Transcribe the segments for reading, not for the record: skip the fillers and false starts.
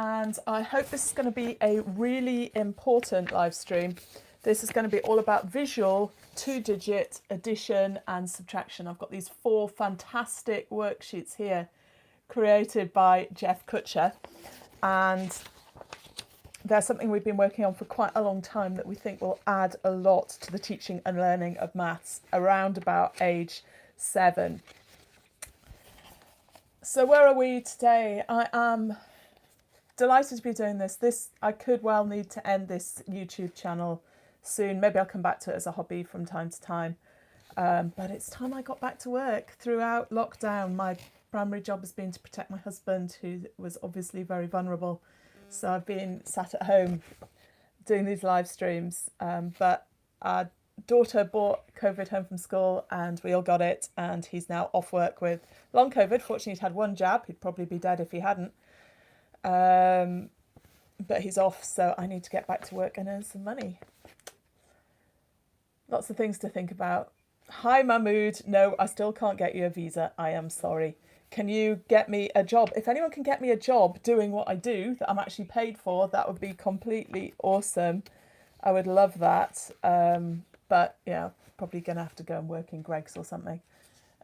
and I hope this is going to be a really important live stream. This is going to be all about visual, two-digit addition and subtraction. I've got these 4 fantastic worksheets here created by Jeff Kutcher, and they're something we've been working on for quite a long time that we think will add a lot to the teaching and learning of maths around about age 7. So where are we today? I am delighted to be doing this. I could well need to end this YouTube channel soon. Maybe I'll come back to it as a hobby from time to time. But it's time I got back to work. Throughout lockdown, my primary job has been to protect my husband, who was obviously very vulnerable. So I've been sat at home doing these live streams. But our daughter brought COVID home from school and we all got it. And he's now off work with long COVID. Fortunately, he'd had 1 jab. He'd probably be dead if he hadn't. But he's off, so I need to get back to work and earn some money. Lots of things to think about. Hi, Mahmood. No, I still can't get you a visa. I am sorry. Can you get me a job? If anyone can get me a job doing what I do that I'm actually paid for, that would be completely awesome. I would love that. But yeah, probably going to have to go and work in Greg's or something.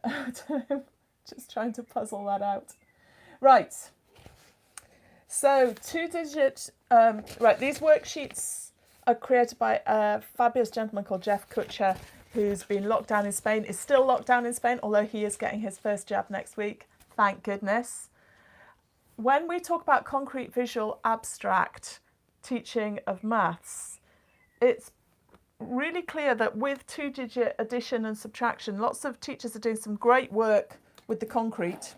I don't know. Just trying to puzzle that out. Right. So 2-digit, right, these worksheets are created by a fabulous gentleman called Jeff Kutcher, who's been locked down in Spain, is still locked down in Spain, although he is getting his first jab next week. Thank goodness. When we talk about concrete, visual, abstract teaching of maths, it's really clear that with 2-digit addition and subtraction, lots of teachers are doing some great work with the concrete,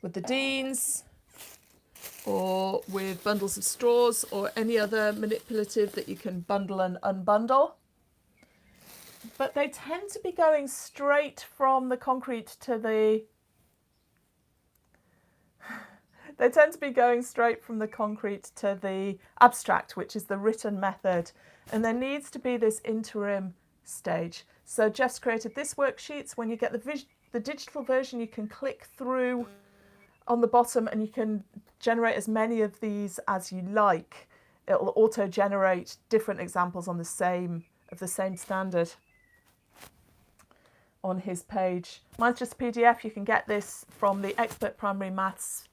with the Deans, or with bundles of straws, or any other manipulative that you can bundle and unbundle. But they tend to be going straight from the concrete to the... They tend to be going straight from the concrete to the abstract, which is the written method. And there needs to be this interim stage. So Jeff's created this worksheet. When you get the digital version, you can click through on the bottom and you can generate as many of these as you like. It'll auto-generate different examples on the same standard on his page. Mine's just a PDF. You can get this from the Expert Primary Maths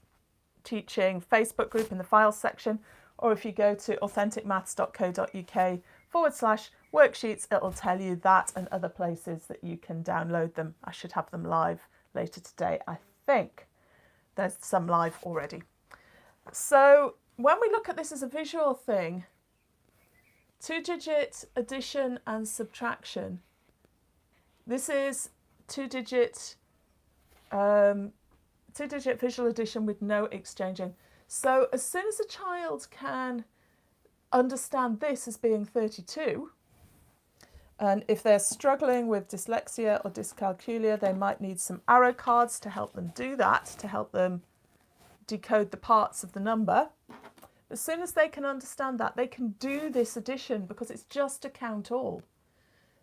Teaching Facebook group in the files section, or if you go to authenticmaths.co.uk/worksheets, it'll tell you that and other places that you can download them. I should have them live later today, I think. There's some live already. So when we look at this as a visual thing, 2-digit addition and subtraction. This is 2-digit visual addition with no exchanging. So as soon as a child can understand this as being 32, and if they're struggling with dyslexia or dyscalculia, they might need some arrow cards to help them do that, to help them decode the parts of the number. As soon as they can understand that, they can do this addition because it's just a count all.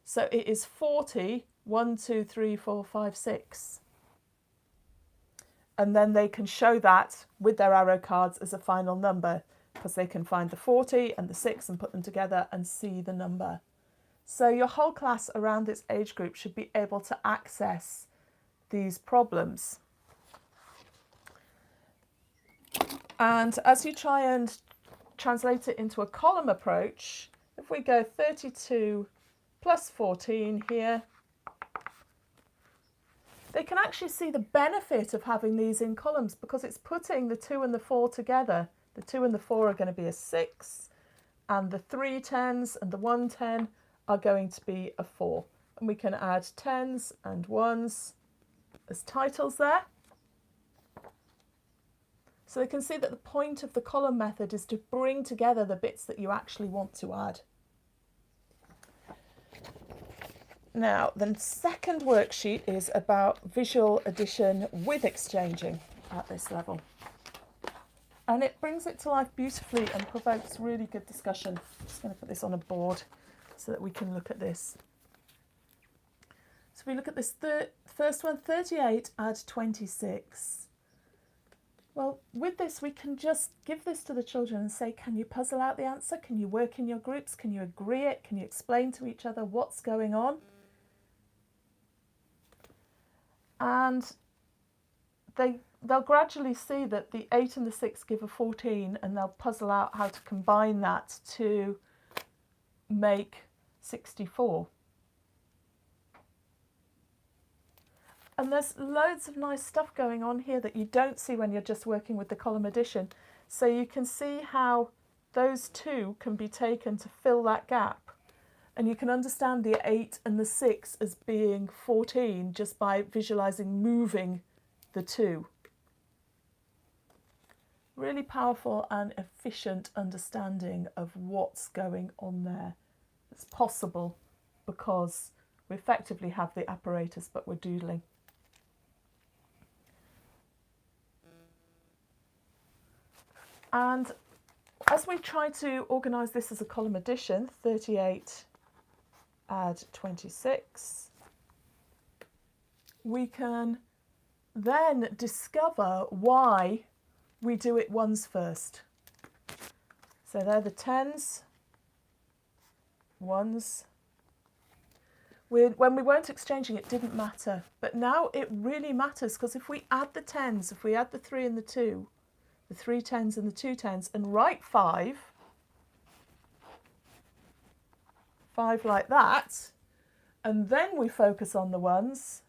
So it is 40, 1, 2, 3, 4, 5, 6. And then they can show that with their arrow cards as a final number because they can find the 40 and the 6 and put them together and see the number. So your whole class around this age group should be able to access these problems. And as you try and translate it into a column approach, if we go 32 plus 14 here, they can actually see the benefit of having these in columns because it's putting the 2 and the 4 together. The 2 and the 4 are going to be a 6, and the 3 10s and the 1 10 are going to be a 4. And we can add 10s and 1s as titles there. So they can see that the point of the column method is to bring together the bits that you actually want to add. Now, the second worksheet is about visual addition with exchanging at this level. And it brings it to life beautifully and provokes really good discussion. I'm just going to put this on a board so that we can look at this. So we look at this first one, 38 add 26. Well, with this, we can just give this to the children and say, can you puzzle out the answer? Can you work in your groups? Can you agree it? Can you explain to each other what's going on? And they'll gradually see that the 8 and the 6 give a 14, and they'll puzzle out how to combine that to make 64. And there's loads of nice stuff going on here that you don't see when you're just working with the column addition. So you can see how those two can be taken to fill that gap. And you can understand the 8 and the 6 as being 14 just by visualising moving the two. Really powerful and efficient understanding of what's going on there. It's possible because we effectively have the apparatus, but we're doodling. And as we try to organise this as a column addition, 38 add 26, we can then discover why we do it ones first. So they're the 10s, ones. When we weren't exchanging, it didn't matter, but now it really matters, because if we add the 10s, if we add the 3 and the 2, the 3 10s and the 2 10s, and write 5 like that, and then we focus on the ones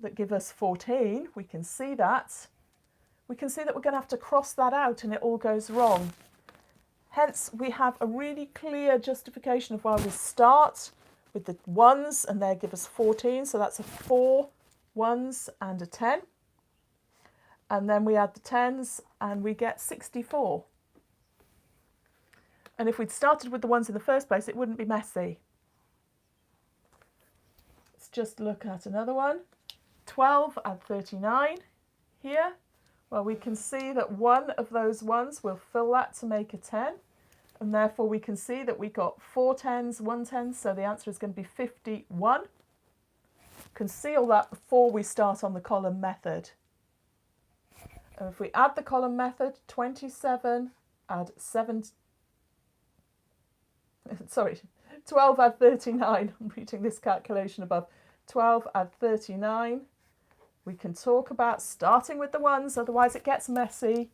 that give us 14, we can see that. We can see that we're going to have to cross that out and it all goes wrong. Hence, we have a really clear justification of why we start with the ones and they give us 14, so that's a 4 ones and a 10. And then we add the 10s and we get 64. And if we'd started with the ones in the first place, it wouldn't be messy. Let's just look at another one. 12 add 39 here. Well, we can see that one of those ones will fill that to make a 10. And therefore we can see that we got 4 10s, 1 10, so the answer is going to be 51. Conceal that before we start on the column method. And if we add the column method, 27 add 7, sorry, 12 add 39, I'm reading this calculation above, 12 add 39, we can talk about starting with the ones, otherwise it gets messy.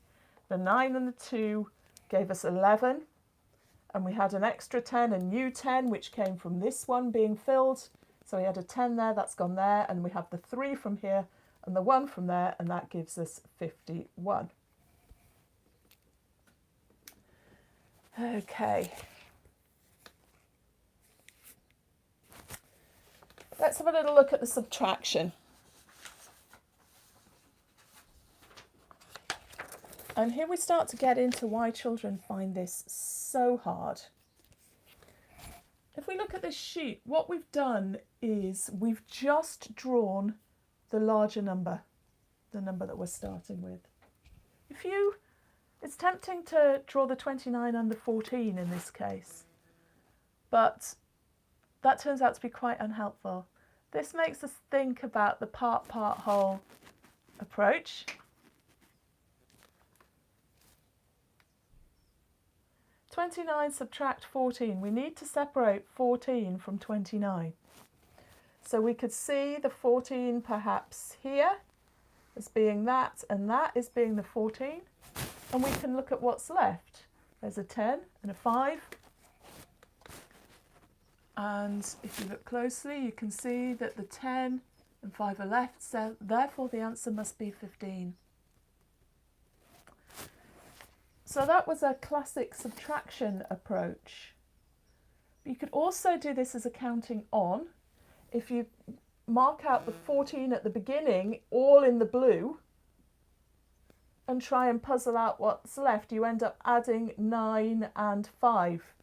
The 9 and the 2 gave us 11, and we had an extra 10, a new 10, which came from this one being filled, so we had a 10 there, that's gone there, and we have the 3 from here, and the 1 from there, and that gives us 51. Okay. Let's have a little look at the subtraction. And here we start to get into why children find this so hard. If we look at this sheet, what we've done is we've just drawn the larger number, the number that we're starting with. It's tempting to draw the 29 and the 14 in this case, but that turns out to be quite unhelpful. This makes us think about the part-whole approach. (29) subtract 14. We need to separate 14 from 29. So we could see the 14 perhaps here as being that, and that is being the 14. And we can look at what's left. There's a 10 and a 5. And if you look closely, you can see that the 10 and 5 are left, so therefore the answer must be 15. So that was a classic subtraction approach. You could also do this as a counting on. If you mark out the 14 at the beginning, all in the blue, and try and puzzle out what's left, you end up adding 9 and 5.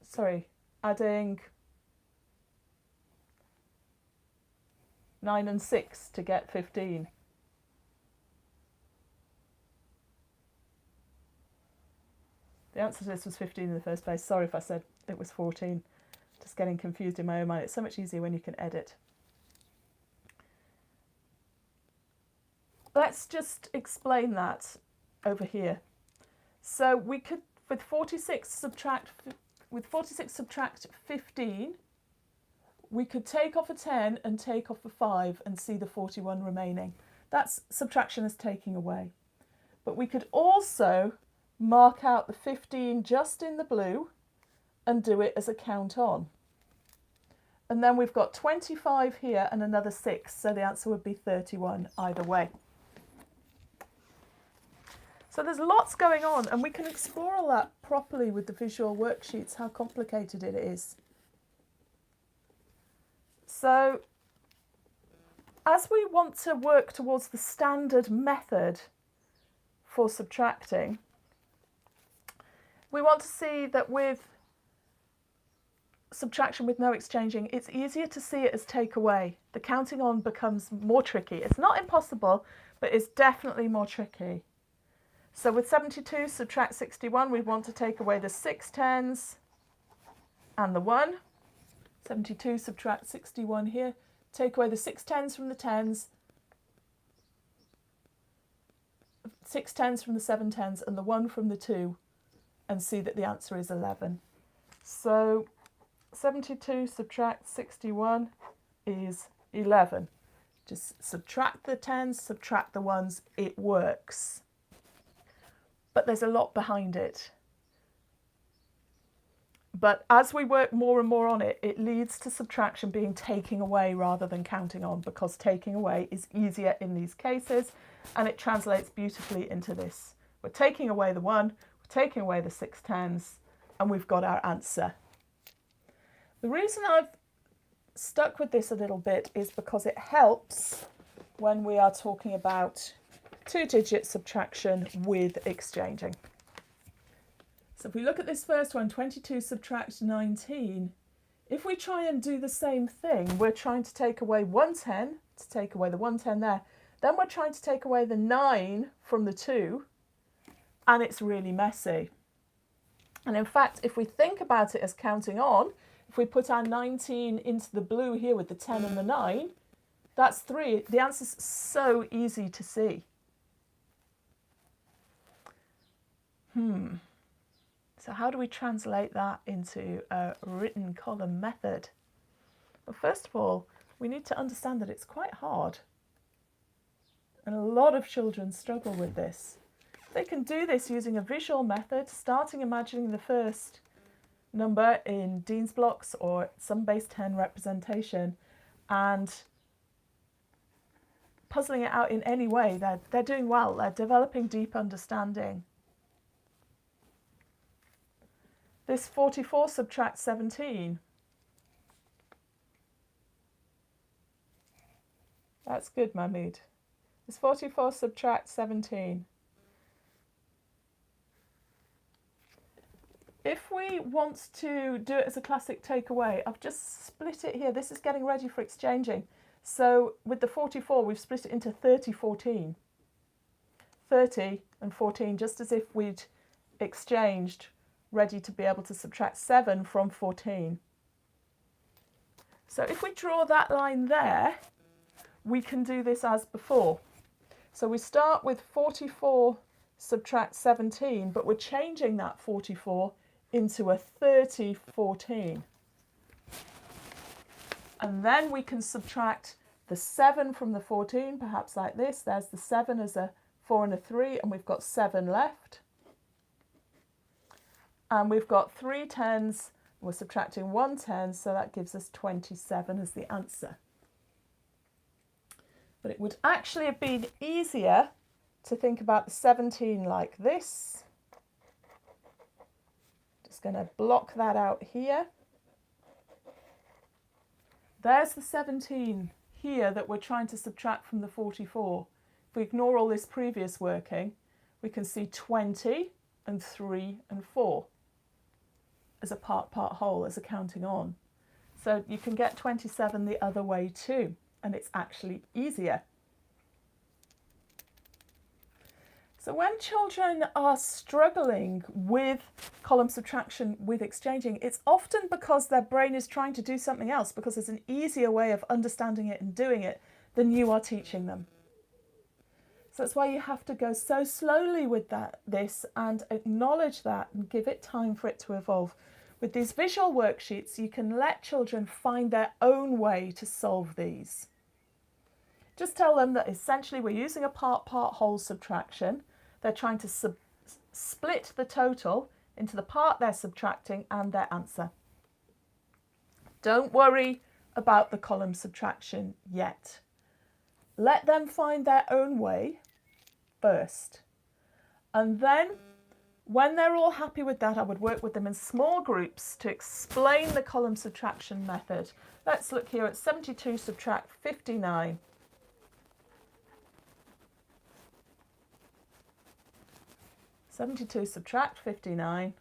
Sorry, adding 9 and 6 to get 15. The answer to this was 15 in the first place. Sorry if I said it was 14. Just getting confused in my own mind. It's so much easier when you can edit. let's just explain that over here. So we could, with 46 subtract 15, we could take off a 10 and take off a 5 and see the 41 remaining. That's subtraction as taking away. But we could also mark out the 15 just in the blue and do it as a count on. And then we've got 25 here and another 6, so the answer would be 31 either way. So there's lots going on, and we can explore all that properly with the visual worksheets, how complicated it is. So as we want to work towards the standard method for subtracting, we want to see that with subtraction with no exchanging, it's easier to see it as take away. The counting on becomes more tricky. It's not impossible, but it's definitely more tricky. So with 72 subtract 61, we want to take away the 6 tens and the 1. 72 subtract 61 here, take away the 6 tens from the tens, 6 tens from the 7 tens and the 1 from the 2, and see that the answer is 11. So 72 subtract 61 is 11. Just subtract the tens, subtract the ones, it works. But there's a lot behind it. But as we work more and more on it, it leads to subtraction being taking away rather than counting on, because taking away is easier in these cases, and it translates beautifully into this. We're taking away the 1, we're taking away the 6 tens, and we've got our answer. The reason I've stuck with this a little bit is because it helps when we are talking about two-digit subtraction with exchanging. So if we look at this first one, 22 subtract 19, if we try and do the same thing, we're trying to take away 110, to take away the 110 there, then we're trying to take away the 9 from the 2, and it's really messy. And in fact, if we think about it as counting on, if we put our 19 into the blue here with the 10 and the 9, that's 3. The answer's so easy to see. So how do we translate that into a written column method? Well, first of all, we need to understand that it's quite hard. And a lot of children struggle with this. They can do this using a visual method, starting imagining the first number in Dean's blocks or some base 10 representation, and puzzling it out in any way. They're doing well. They're developing deep understanding. This 44 subtract 17. That's good, Mahmood. This 44 subtract 17. If we want to do it as a classic takeaway, I've just split it here. This is getting ready for exchanging. So with the 44, we've split it into 30, 14. 30 and 14, just as if we'd exchanged, ready to be able to subtract 7 from 14. So if we draw that line there, we can do this as before. So we start with 44 subtract 17, but we're changing that 44 into a 30, 14. And then we can subtract the 7 from the 14, perhaps like this. There's the 7 as a 4 and a 3, and we've got 7 left. And we've got 3 tens, we're subtracting 1 10, so that gives us 27 as the answer. But it would actually have been easier to think about the 17 like this. Just going to block that out here. There's the 17 here that we're trying to subtract from the 44. If we ignore all this previous working, we can see 20 and 3 and 4 as a part-part whole, as a counting on. So you can get 27 the other way too, and it's actually easier. So when children are struggling with column subtraction with exchanging, it's often because their brain is trying to do something else, because there's an easier way of understanding it and doing it than you are teaching them. So that's why you have to go so slowly with this and acknowledge that and give it time for it to evolve. With these visual worksheets, you can let children find their own way to solve these. Just tell them that essentially we're using a part-whole subtraction. They're trying to split the total into the part they're subtracting and their answer. Don't worry about the column subtraction yet. Let them find their own way first. And then when they're all happy with that, I would work with them in small groups to explain the column subtraction method. Let's look here at 72 subtract 59. Subtract 59,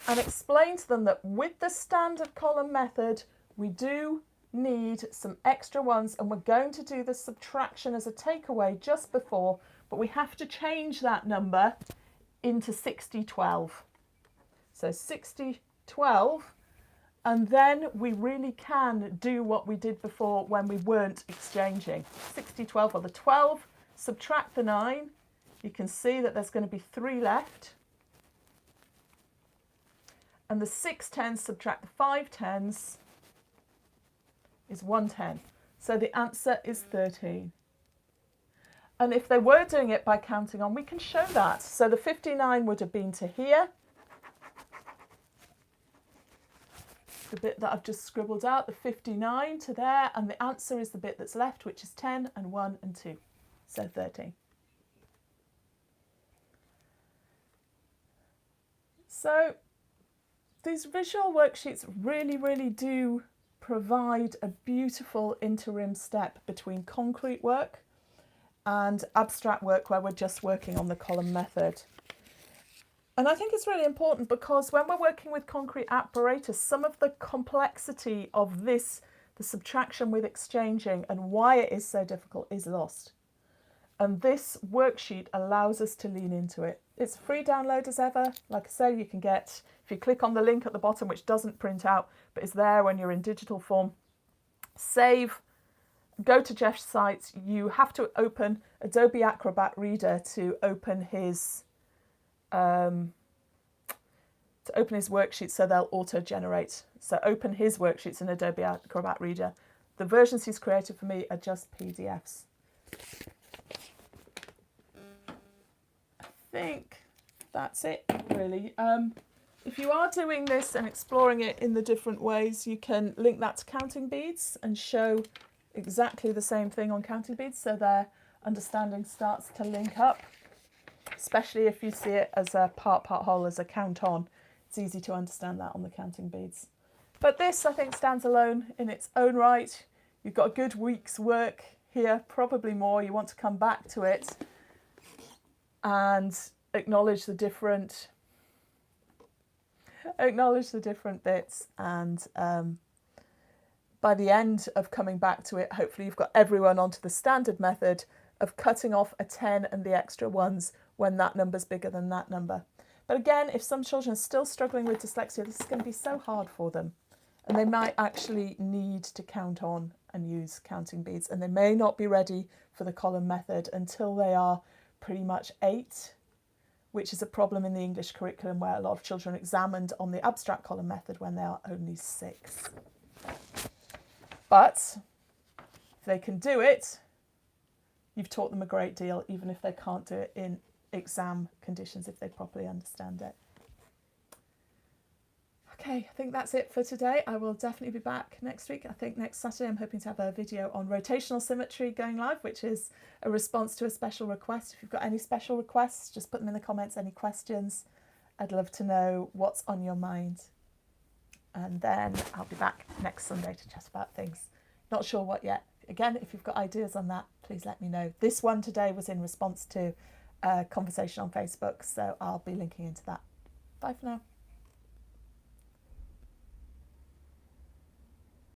and explain to them that with the standard column method we do need some extra ones, and we're going to do the subtraction as a takeaway just before, but we have to change that number into 6012. So 6012, and then we really can do what we did before when we weren't exchanging. 6012, or the 12 subtract the 9. You can see that there's going to be 3 left. And the 6 tens subtract the 5 tens is 1 10. So the answer is 13. And if they were doing it by counting on, we can show that. So the 59 would have been to here. The bit that I've just scribbled out, the 59 to there, and the answer is the bit that's left, which is 10 and 1 and 2. So 13. So these visual worksheets really do provide a beautiful interim step between concrete work and abstract work where we're just working on the column method. And I think it's really important because when we're working with concrete apparatus, some of the complexity of this, the subtraction with exchanging and why it is so difficult, is lost. And this worksheet allows us to lean into it. It's a free download as ever. Like I say, you can get, if you click on the link at the bottom, which doesn't print out, but is there when you're in digital form, save, go to Jeff's site. You have to open Adobe Acrobat Reader to open his worksheets, so they'll auto-generate. So open his worksheets in Adobe Acrobat Reader. The versions he's created for me are just PDFs. I think that's it really. If you are doing this and exploring it in the different ways, you can link that to counting beads and show exactly the same thing on counting beads, so their understanding starts to link up, especially if you see it as a part whole, as a count on. It's easy to understand that on the counting beads. But this, I think, stands alone in its own right. You've got a good week's work here, probably more. You want to come back to it and acknowledge the different bits, and by the end of coming back to it, hopefully you've got everyone onto the standard method of cutting off a 10 and the extra ones when that number's bigger than that number. But again, if some children are still struggling with dyslexia, this is going to be so hard for them, and they might actually need to count on and use counting beads, and they may not be ready for the column method until they are pretty much 8, which is a problem in the English curriculum where a lot of children are examined on the abstract column method when they are only 6. But if they can do it, you've taught them a great deal, even if they can't do it in exam conditions, if they properly understand it. Okay, I think that's it for today. I will definitely be back next week. I think next Saturday I'm hoping to have a video on rotational symmetry going live, which is a response to a special request. If you've got any special requests, just put them in the comments, any questions. I'd love to know what's on your mind. And then I'll be back next Sunday to chat about things. Not sure what yet. Again, if you've got ideas on that, please let me know. This one today was in response to a conversation on Facebook, so I'll be linking into that. Bye for now.